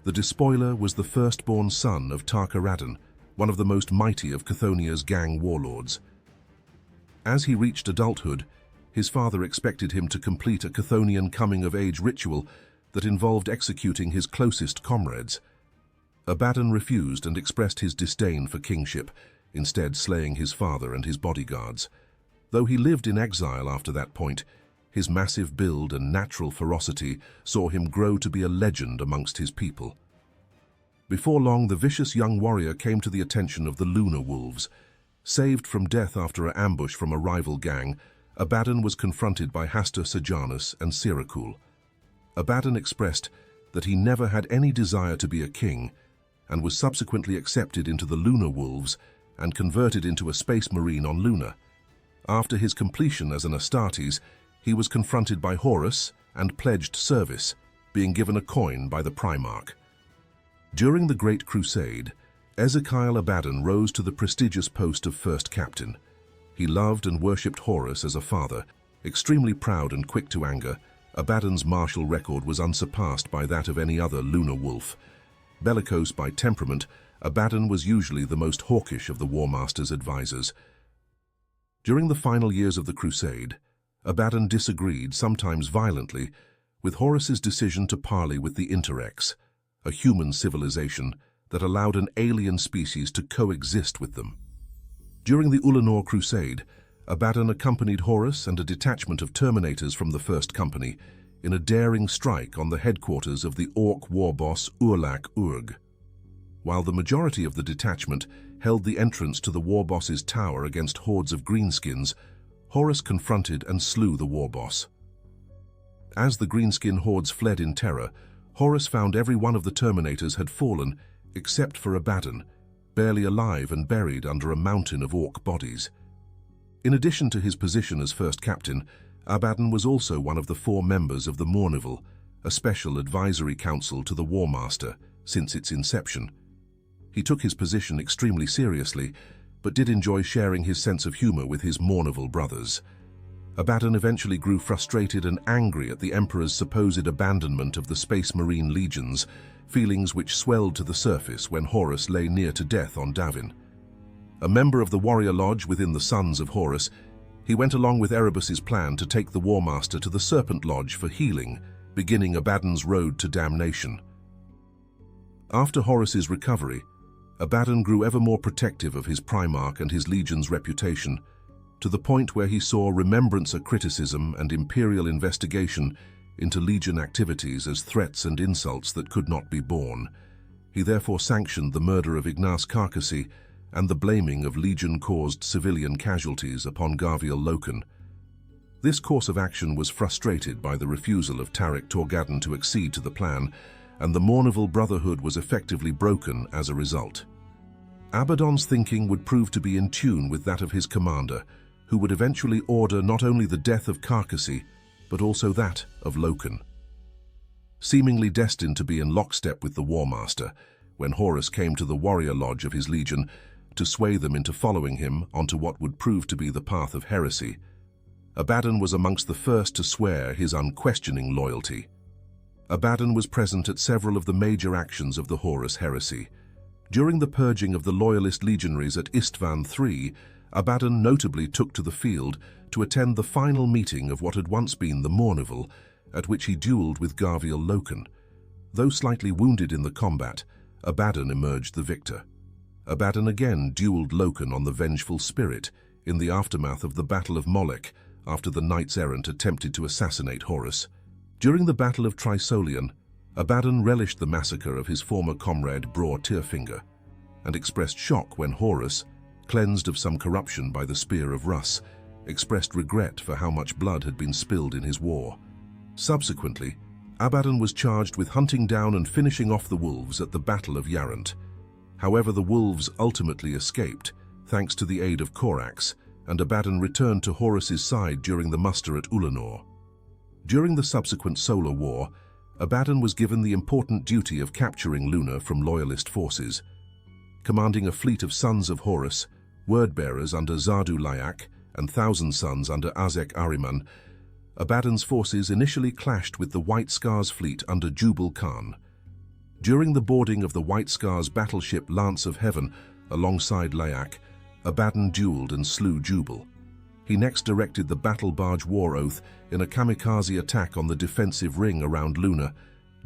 The Despoiler was the firstborn son of Tarkaradan, one of the most mighty of Chthonia's gang warlords. As he reached adulthood, his father expected him to complete a Chthonian coming-of-age ritual that involved executing his closest comrades. Abaddon refused and expressed his disdain for kingship, instead slaying his father and his bodyguards. Though he lived in exile after that point, his massive build and natural ferocity saw him grow to be a legend amongst his people. Before long, the vicious young warrior came to the attention of the Lunar Wolves. Saved from death after an ambush from a rival gang, Abaddon was confronted by Hastur Sejanus and Sirakul. Abaddon expressed that he never had any desire to be a king, and was subsequently accepted into the Lunar Wolves and converted into a space marine on Luna. After his completion as an Astartes, he was confronted by Horus and pledged service, being given a coin by the Primarch. During the Great Crusade, Ezekiel Abaddon rose to the prestigious post of First Captain. He loved and worshipped Horus as a father. Extremely proud and quick to anger, Abaddon's martial record was unsurpassed by that of any other lunar wolf. Bellicose by temperament, Abaddon was usually the most hawkish of the War Master's advisors. During the final years of the Crusade, Abaddon disagreed, sometimes violently, with Horus's decision to parley with the Interrex, a human civilization that allowed an alien species to coexist with them. During the Ulanor Crusade, Abaddon accompanied Horus and a detachment of Terminators from the First Company in a daring strike on the headquarters of the Orc war boss Urlak Urg. While the majority of the detachment held the entrance to the war boss's tower against hordes of greenskins, Horus confronted and slew the war boss. As the greenskin hordes fled in terror, Horus found every one of the Terminators had fallen, except for Abaddon, barely alive and buried under a mountain of orc bodies. In addition to his position as First Captain, Abaddon was also one of the 4 members of the Mournival, a special advisory council to the War Master since its inception. He took his position extremely seriously, but did enjoy sharing his sense of humor with his Mournival brothers. Abaddon eventually grew frustrated and angry at the Emperor's supposed abandonment of the Space Marine legions, feelings which swelled to the surface when Horus lay near to death on Davin. A member of the Warrior Lodge within the Sons of Horus, he went along with Erebus's plan to take the War Master to the Serpent Lodge for healing, beginning Abaddon's road to damnation. After Horus's recovery, Abaddon grew ever more protective of his Primarch and his legion's reputation, to the point where he saw remembrancer criticism and imperial investigation into legion activities as threats and insults that could not be borne. He therefore sanctioned the murder of Ignace Carcassy and the blaming of legion-caused civilian casualties upon Gavial Loken. This course of action was frustrated by the refusal of Tarik Torgadon to accede to the plan, and the Mournival Brotherhood was effectively broken as a result. Abaddon's thinking would prove to be in tune with that of his commander, who would eventually order not only the death of Carcassy, but also that of Loken. Seemingly destined to be in lockstep with the War Master, when Horus came to the Warrior Lodge of his legion to sway them into following him onto what would prove to be the path of heresy, Abaddon was amongst the first to swear his unquestioning loyalty. Abaddon was present at several of the major actions of the Horus heresy. During the purging of the Loyalist legionaries at Istvan III, Abaddon notably took to the field to attend the final meeting of what had once been the Mournival, at which he duelled with Gavial Loken. Though slightly wounded in the combat, Abaddon emerged the victor. Abaddon again duelled Loken on the Vengeful Spirit in the aftermath of the Battle of Molech, after the Knights-Errant attempted to assassinate Horus. During the Battle of Trisolian, Abaddon relished the massacre of his former comrade Bror Tyrfinger, and expressed shock when Horus, cleansed of some corruption by the Spear of Rus, expressed regret for how much blood had been spilled in his war. Subsequently, Abaddon was charged with hunting down and finishing off the wolves at the Battle of Yarant. However, the wolves ultimately escaped, thanks to the aid of Korax, and Abaddon returned to Horus's side during the muster at Ulanor. During the subsequent Solar War, Abaddon was given the important duty of capturing Luna from Loyalist forces. Commanding a fleet of Sons of Horus, word-bearers under Zardu Layak and Thousand Sons under Azek Ariman, Abaddon's forces initially clashed with the White Scars fleet under Jubal Khan. During the boarding of the White Scar's battleship Lance of Heaven alongside Lyak, Abaddon dueled and slew Jubal. He next directed the battle barge War Oath in a kamikaze attack on the defensive ring around Luna,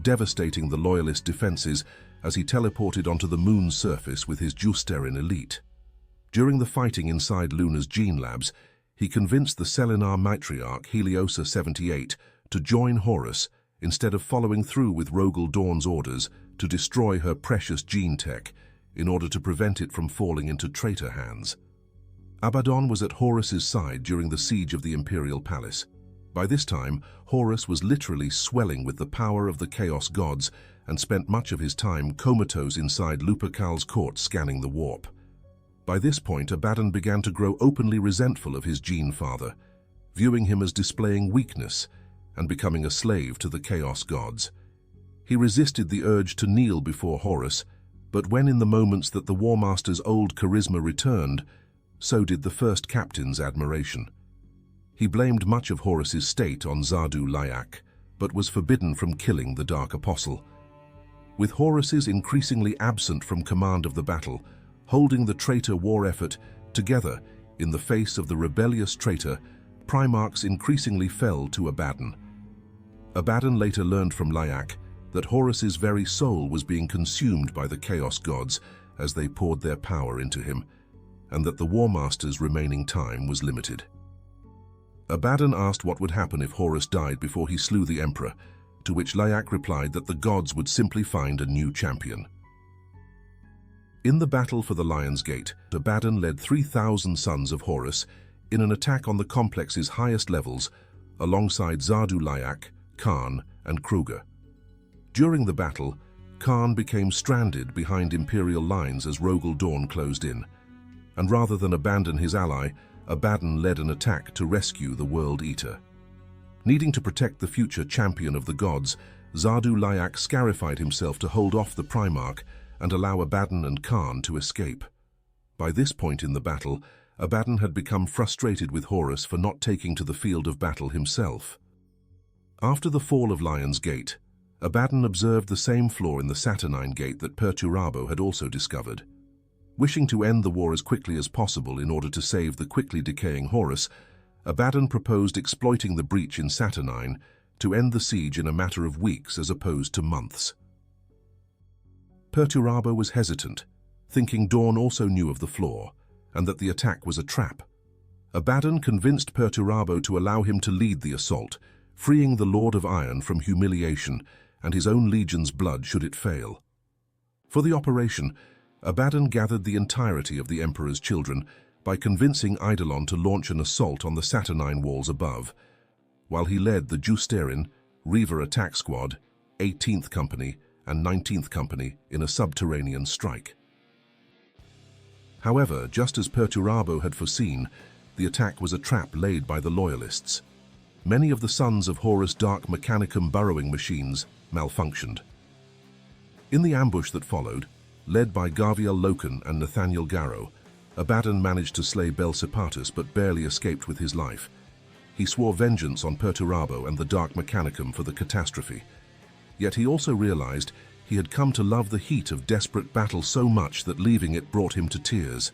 devastating the Loyalist defenses as he teleported onto the moon's surface with his Justerin elite. During the fighting inside Luna's gene labs, he convinced the Selinar matriarch Heliosa 78 to join Horus instead of following through with Rogel Dawn's orders to destroy her precious gene tech in order to prevent it from falling into traitor hands. Abaddon was at Horus's side during the siege of the Imperial Palace. By this time, Horus was literally swelling with the power of the Chaos Gods and spent much of his time comatose inside Lupercal's court scanning the warp. By this point, Abaddon began to grow openly resentful of his gene father, viewing him as displaying weakness and becoming a slave to the Chaos Gods. He resisted the urge to kneel before Horus, but when in the moments that the War Master's old charisma returned, so did the first captain's admiration. He blamed much of Horus's state on Zardu Lyak, but was forbidden from killing the Dark Apostle. With Horus's increasingly absent from command of the battle, holding the traitor war effort together in the face of the rebellious traitor, Primarchs increasingly fell to Abaddon. Abaddon later learned from Lyak that Horus's very soul was being consumed by the Chaos Gods as they poured their power into him, and that the War Master's remaining time was limited. Abaddon asked what would happen if Horus died before he slew the Emperor, to which Lyak replied that the gods would simply find a new champion. In the battle for the Lion's Gate, Abaddon led 3,000 sons of Horus in an attack on the complex's highest levels, alongside Zardu Lyak, Khan, and Kruger. During the battle, Khan became stranded behind Imperial lines as Rogel Dawn closed in, and rather than abandon his ally, Abaddon led an attack to rescue the World Eater. Needing to protect the future champion of the gods, Zardu Lyak scarified himself to hold off the Primarch and allow Abaddon and Khan to escape. By this point in the battle, Abaddon had become frustrated with Horus for not taking to the field of battle himself. After the fall of Lion's Gate, Abaddon observed the same flaw in the Saturnine Gate that Perturabo had also discovered. Wishing to end the war as quickly as possible in order to save the quickly decaying Horus, Abaddon proposed exploiting the breach in Saturnine to end the siege in a matter of weeks as opposed to months. Perturabo was hesitant, thinking Dawn also knew of the flaw, and that the attack was a trap. Abaddon convinced Perturabo to allow him to lead the assault, freeing the Lord of Iron from humiliation and his own legion's blood should it fail. For the operation, Abaddon gathered the entirety of the Emperor's children by convincing Eidolon to launch an assault on the Saturnine walls above, while he led the Justerin, Reaver Attack Squad, 18th Company, and 19th Company in a subterranean strike. However, just as Perturabo had foreseen, the attack was a trap laid by the Loyalists. Many of the Sons of Horus Dark Mechanicum burrowing machines malfunctioned. In the ambush that followed, led by Gaviel Loken and Nathaniel Garrow, Abaddon managed to slay Belsipatus but barely escaped with his life. He swore vengeance on Perturabo and the Dark Mechanicum for the catastrophe. Yet he also realized he had come to love the heat of desperate battle so much that leaving it brought him to tears.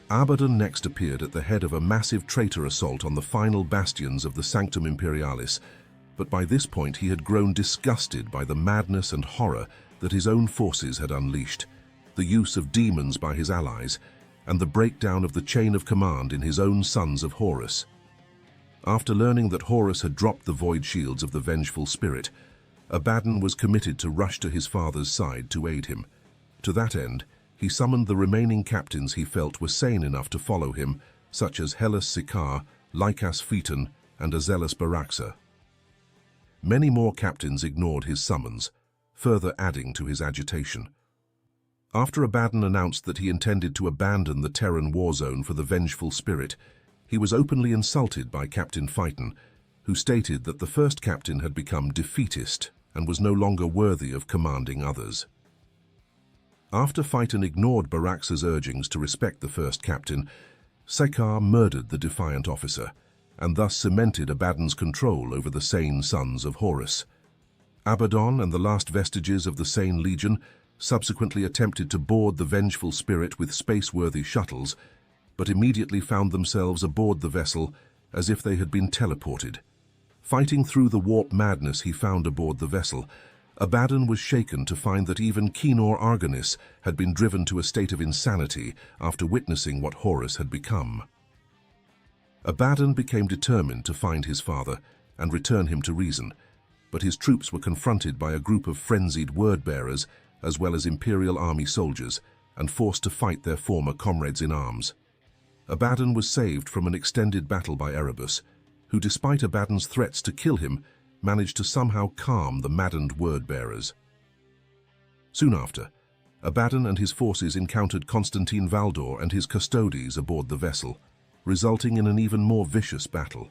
Abaddon next appeared at the head of a massive traitor assault on the final bastions of the Sanctum Imperialis, but by this point he had grown disgusted by the madness and horror that his own forces had unleashed, the use of demons by his allies, and the breakdown of the chain of command in his own Sons of Horus. After learning that Horus had dropped the void shields of the vengeful spirit, Abaddon was committed to rush to his father's side to aid him. To that end, he summoned the remaining captains he felt were sane enough to follow him, such as Hellas Sikaar, Lycas Phaeton, and Azelis Baraxa. Many more captains ignored his summons, further adding to his agitation. After Abaddon announced that he intended to abandon the Terran war zone for the vengeful spirit, he was openly insulted by Captain Phaeton, who stated that the first captain had become defeatist and was no longer worthy of commanding others. After Phaeton ignored Baraxa's urgings to respect the first captain, Sikaar murdered the defiant officer, and thus cemented Abaddon's control over the sane Sons of Horus. Abaddon and the last vestiges of the Sane Legion subsequently attempted to board the vengeful spirit with space-worthy shuttles, but immediately found themselves aboard the vessel as if they had been teleported. Fighting through the warp madness he found aboard the vessel, Abaddon was shaken to find that even Kenor Argonis had been driven to a state of insanity after witnessing what Horus had become. Abaddon became determined to find his father and return him to reason, but his troops were confronted by a group of frenzied word-bearers as well as Imperial Army soldiers and forced to fight their former comrades in arms. Abaddon was saved from an extended battle by Erebus, who, despite Abaddon's threats to kill him, managed to somehow calm the maddened word-bearers. Soon after, Abaddon and his forces encountered Constantine Valdor and his custodies aboard the vessel, resulting in an even more vicious battle.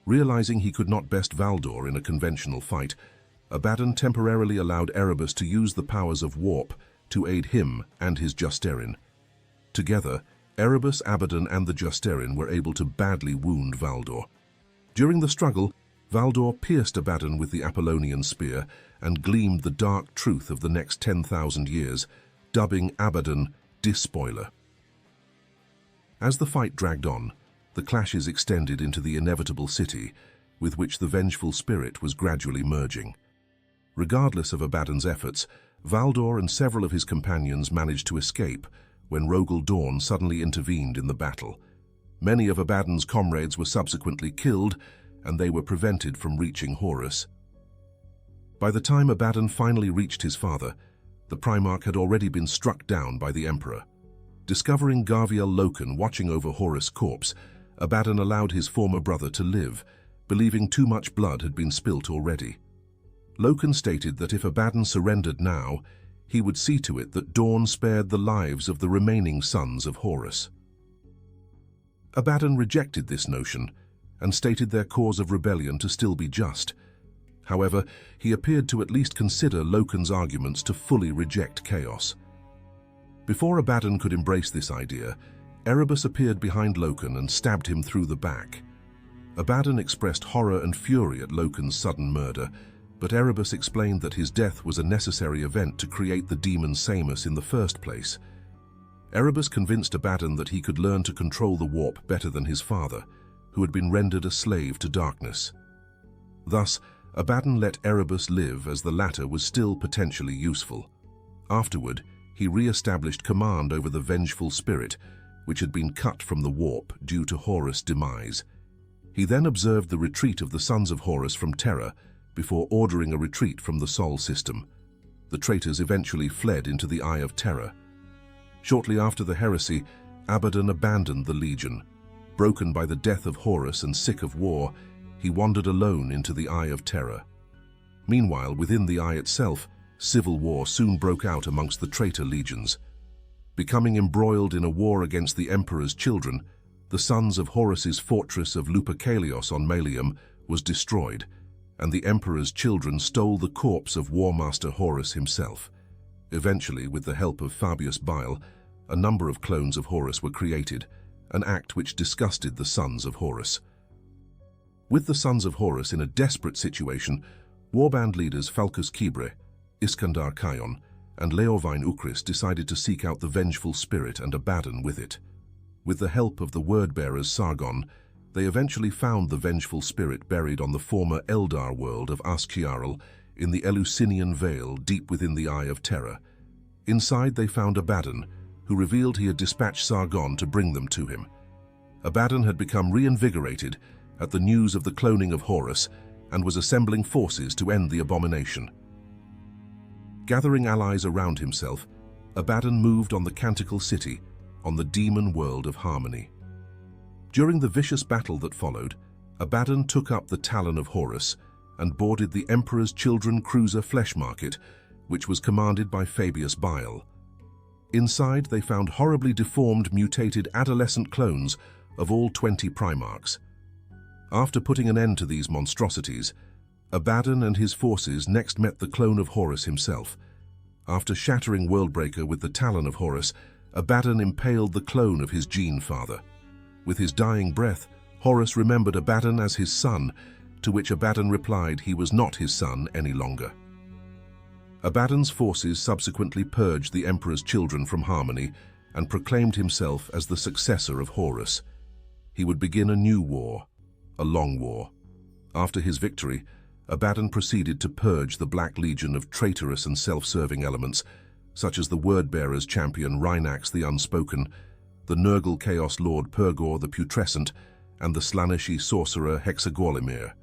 Realizing he could not best Valdor in a conventional fight, Abaddon temporarily allowed Erebus to use the powers of warp to aid him and his Justerin. Together, Erebus, Abaddon, and the Justerin were able to badly wound Valdor. During the struggle, Valdor pierced Abaddon with the Apollonian spear and gleamed the dark truth of the next 10,000 years, dubbing Abaddon Despoiler. As the fight dragged on, the clashes extended into the inevitable city, with which the vengeful spirit was gradually merging. Regardless of Abaddon's efforts, Valdor and several of his companions managed to escape when Rogel Dawn suddenly intervened in the battle. Many of Abaddon's comrades were subsequently killed, and they were prevented from reaching Horus. By the time Abaddon finally reached his father, the Primarch had already been struck down by the Emperor. Discovering Gaviel Loken watching over Horus' corpse, Abaddon allowed his former brother to live, believing too much blood had been spilt already. Loken stated that if Abaddon surrendered now, he would see to it that Dawn spared the lives of the remaining sons of Horus. Abaddon rejected this notion and stated their cause of rebellion to still be just. However, he appeared to at least consider Loken's arguments to fully reject chaos. Before Abaddon could embrace this idea, Erebus appeared behind Loken and stabbed him through the back. Abaddon expressed horror and fury at Loken's sudden murder, but Erebus explained that his death was a necessary event to create the demon Samus in the first place. Erebus convinced Abaddon that he could learn to control the warp better than his father, who had been rendered a slave to darkness. Thus, Abaddon let Erebus live as the latter was still potentially useful. Afterward, he re-established command over the vengeful spirit, which had been cut from the warp due to Horus' demise. He then observed the retreat of the sons of Horus from Terra before ordering a retreat from the Sol system. The traitors eventually fled into the Eye of Terror. Shortly after the heresy, Abaddon abandoned the Legion. Broken by the death of Horus and sick of war, he wandered alone into the Eye of Terror. Meanwhile, within the Eye itself, civil war soon broke out amongst the traitor legions. Becoming embroiled in a war against the Emperor's children, the sons of Horus's fortress of Lupercalios on Malium was destroyed, and the Emperor's children stole the corpse of Warmaster Horus himself. Eventually, with the help of Fabius Bile, a number of clones of Horus were created, an act which disgusted the sons of Horus. With the sons of Horus in a desperate situation, warband leaders Falcus Kibre, Iskandar Kion, and Leovine Ukris decided to seek out the vengeful spirit and Abaddon with it. With the help of the word-bearers Sargon, they eventually found the vengeful spirit buried on the former Eldar world of Askjarl in the Eleusinian Vale deep within the Eye of Terror. Inside they found Abaddon, who revealed he had dispatched Sargon to bring them to him. Abaddon had become reinvigorated at the news of the cloning of Horus and was assembling forces to end the abomination. Gathering allies around himself, Abaddon moved on the Canticle City, on the demon world of Harmony. During the vicious battle that followed, Abaddon took up the Talon of Horus and boarded the Emperor's Children cruiser Flesh Market, which was commanded by Fabius Bile. Inside, they found horribly deformed, mutated adolescent clones of all 20 Primarchs. After putting an end to these monstrosities, Abaddon and his forces next met the clone of Horus himself. After shattering Worldbreaker with the Talon of Horus, Abaddon impaled the clone of his gene father. With his dying breath, Horus remembered Abaddon as his son, to which Abaddon replied he was not his son any longer. Abaddon's forces subsequently purged the Emperor's children from Harmony and proclaimed himself as the successor of Horus. He would begin a new war, a long war. After his victory, Abaddon proceeded to purge the Black Legion of traitorous and self-serving elements, such as the Word-Bearers champion Rhinax the Unspoken, the Nurgle Chaos Lord Purgor the Putrescent, and the Slaaneshi sorcerer Hexagorlimir.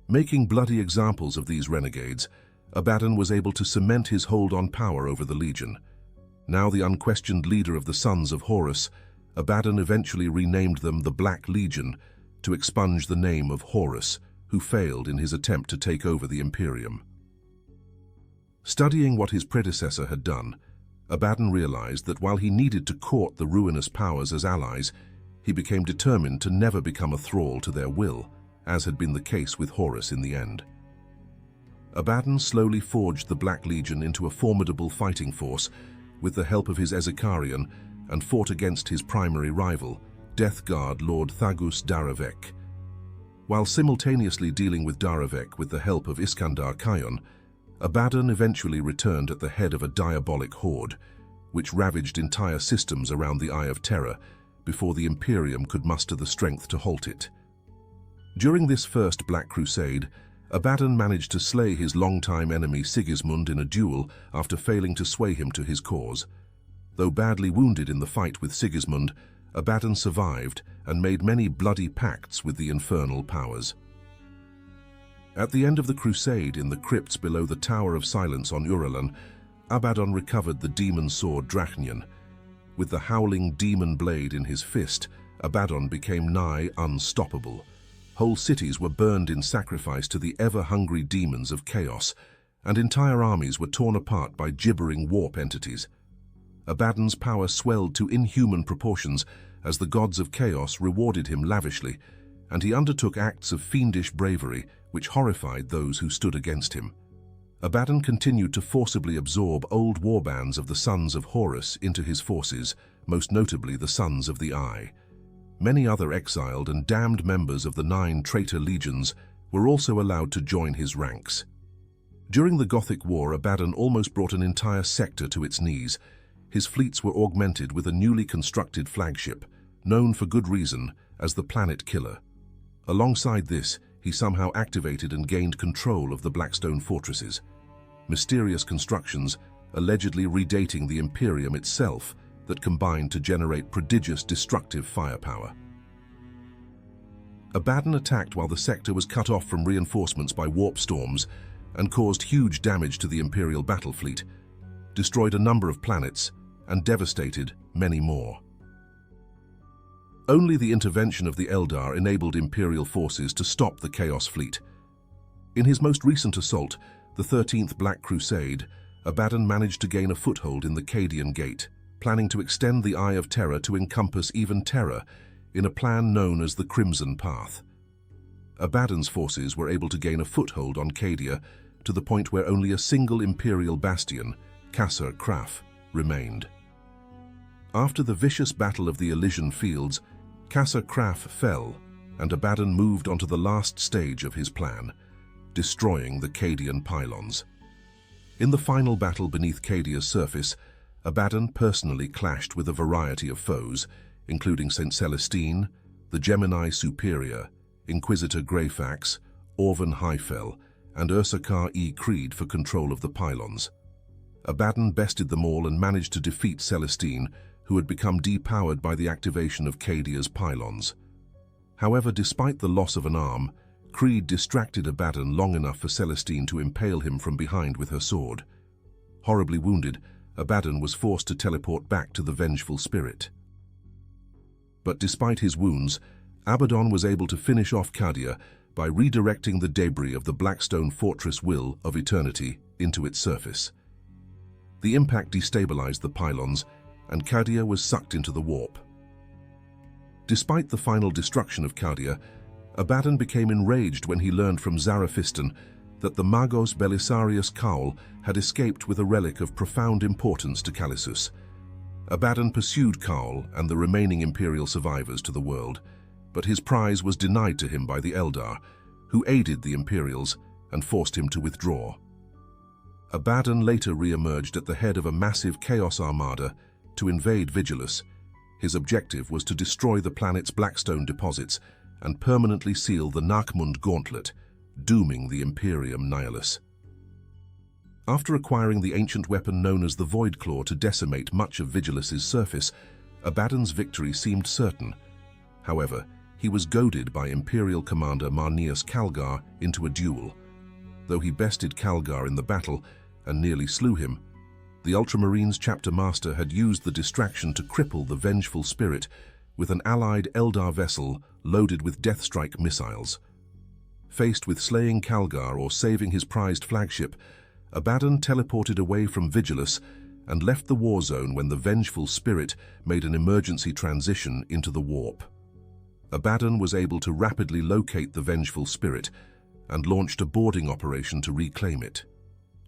Making bloody examples of these renegades, Abaddon was able to cement his hold on power over the Legion. Now the unquestioned leader of the Sons of Horus, Abaddon eventually renamed them the Black Legion to expunge the name of Horus, who failed in his attempt to take over the Imperium. Studying what his predecessor had done, Abaddon realized that while he needed to court the ruinous powers as allies, he became determined to never become a thrall to their will, as had been the case with Horus in the end. Abaddon slowly forged the Black Legion into a formidable fighting force with the help of his Ezekarian and fought against his primary rival, Death Guard Lord Thagus Daravek. While simultaneously dealing with Daravek with the help of Iskandar Khayon, Abaddon eventually returned at the head of a diabolic horde, which ravaged entire systems around the Eye of Terror before the Imperium could muster the strength to halt it. During this first Black Crusade, Abaddon managed to slay his longtime enemy Sigismund in a duel after failing to sway him to his cause. Though badly wounded in the fight with Sigismund, Abaddon survived and made many bloody pacts with the infernal powers. At the end of the crusade, in the crypts below the Tower of Silence on Uralan, Abaddon recovered the demon sword Drachnion. With the howling demon blade in his fist, Abaddon became nigh unstoppable. Whole cities were burned in sacrifice to the ever-hungry demons of chaos, and entire armies were torn apart by gibbering warp entities. Abaddon's power swelled to inhuman proportions as the gods of chaos rewarded him lavishly, and he undertook acts of fiendish bravery which horrified those who stood against him. Abaddon continued to forcibly absorb old warbands of the Sons of Horus into his forces, most notably the Sons of the Eye. Many other exiled and damned members of the 9 traitor legions were also allowed to join his ranks. During the Gothic War, Abaddon almost brought an entire sector to its knees. His fleets were augmented with a newly constructed flagship, known for good reason as the Planet Killer. Alongside this, he somehow activated and gained control of the Blackstone fortresses. Mysterious constructions, allegedly redating the Imperium itself, that combined to generate prodigious destructive firepower. Abaddon attacked while the sector was cut off from reinforcements by warp storms and caused huge damage to the Imperial battle fleet, destroyed a number of planets, and devastated many more. Only the intervention of the Eldar enabled Imperial forces to stop the Chaos Fleet. In his most recent assault, the 13th Black Crusade, Abaddon managed to gain a foothold in the Cadian Gate, planning to extend the Eye of Terror to encompass even Terra in a plan known as the Crimson Path. Abaddon's forces were able to gain a foothold on Cadia to the point where only a single Imperial bastion, Kasser Kraf, remained. After the vicious battle of the Elysian Fields, Kasser Kraf fell, and Abaddon moved onto the last stage of his plan, destroying the Cadian pylons. In the final battle beneath Cadia's surface, Abaddon personally clashed with a variety of foes, including St. Celestine, the Gemini Superior, Inquisitor Greyfax, Orvan Highfell, and Ursakar E. Creed for control of the pylons. Abaddon bested them all and managed to defeat Celestine, who had become depowered by the activation of Cadia's pylons. However, despite the loss of an arm, Creed distracted Abaddon long enough for Celestine to impale him from behind with her sword. Horribly wounded, Abaddon was forced to teleport back to the vengeful spirit. But despite his wounds, Abaddon was able to finish off Cadia by redirecting the debris of the Blackstone Fortress Will of Eternity into its surface. The impact destabilized the pylons, and Cadia was sucked into the warp. Despite the final destruction of Cadia, Abaddon became enraged when he learned from Zaraphiston that the Magos Belisarius Kaul had escaped with a relic of profound importance to Kalissus. Abaddon pursued Kaul and the remaining Imperial survivors to the world, but his prize was denied to him by the Eldar, who aided the Imperials and forced him to withdraw. Abaddon later re-emerged at the head of a massive Chaos Armada to invade Vigilus. His objective was to destroy the planet's Blackstone deposits and permanently seal the Narkmund Gauntlet, dooming the Imperium Nihilus. After acquiring the ancient weapon known as the Void Claw to decimate much of Vigilus's surface, Abaddon's victory seemed certain. However, he was goaded by Imperial commander Marneus Calgar into a duel. Though he bested Calgar in the battle and nearly slew him, the Ultramarines chapter master had used the distraction to cripple the vengeful spirit with an allied Eldar vessel loaded with Deathstrike missiles. Faced with slaying Calgar or saving his prized flagship, Abaddon teleported away from Vigilus and left the war zone when the vengeful spirit made an emergency transition into the warp. Abaddon was able to rapidly locate the vengeful spirit and launched a boarding operation to reclaim it.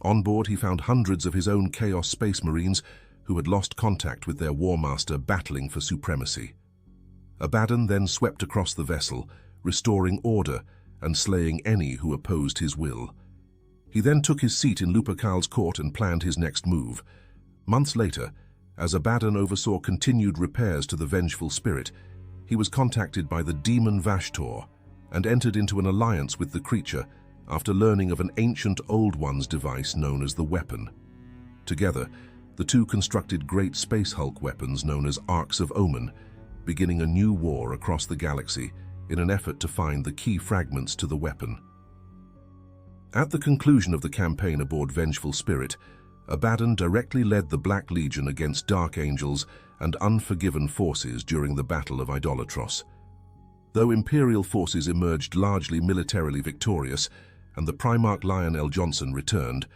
On board, he found hundreds of his own Chaos Space Marines who had lost contact with their War Master battling for supremacy. Abaddon then swept across the vessel, restoring order and slaying any who opposed his will. He then took his seat in Lupercal's court and planned his next move. Months later, as Abaddon oversaw continued repairs to the vengeful spirit, he was contacted by the demon Vashtor and entered into an alliance with the creature after learning of an ancient Old One's device known as the Weapon. Together, the two constructed great space Hulk weapons known as Arcs of Omen, beginning a new war across the galaxy in an effort to find the key fragments to the weapon. At the conclusion of the campaign aboard Vengeful Spirit, Abaddon directly led the Black Legion against Dark Angels and Unforgiven forces during the Battle of Idolatros. Though Imperial forces emerged largely militarily victorious and the Primarch Lionel Johnson returned,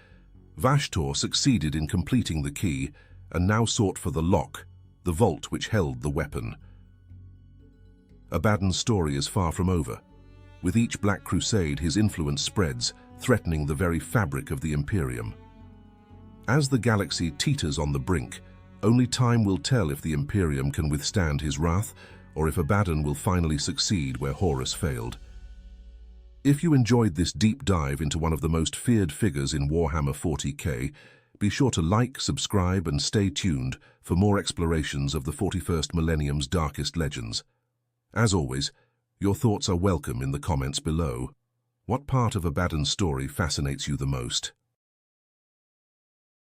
Vashtor succeeded in completing the key and now sought for the lock, the vault which held the weapon. Abaddon's story is far from over. With each Black Crusade, his influence spreads, threatening the very fabric of the Imperium. As the galaxy teeters on the brink, only time will tell if the Imperium can withstand his wrath or if Abaddon will finally succeed where Horus failed. If you enjoyed this deep dive into one of the most feared figures in Warhammer 40k, be sure to like, subscribe, and stay tuned for more explorations of the 41st Millennium's darkest legends. As always, your thoughts are welcome in the comments below. What part of Abaddon's story fascinates you the most?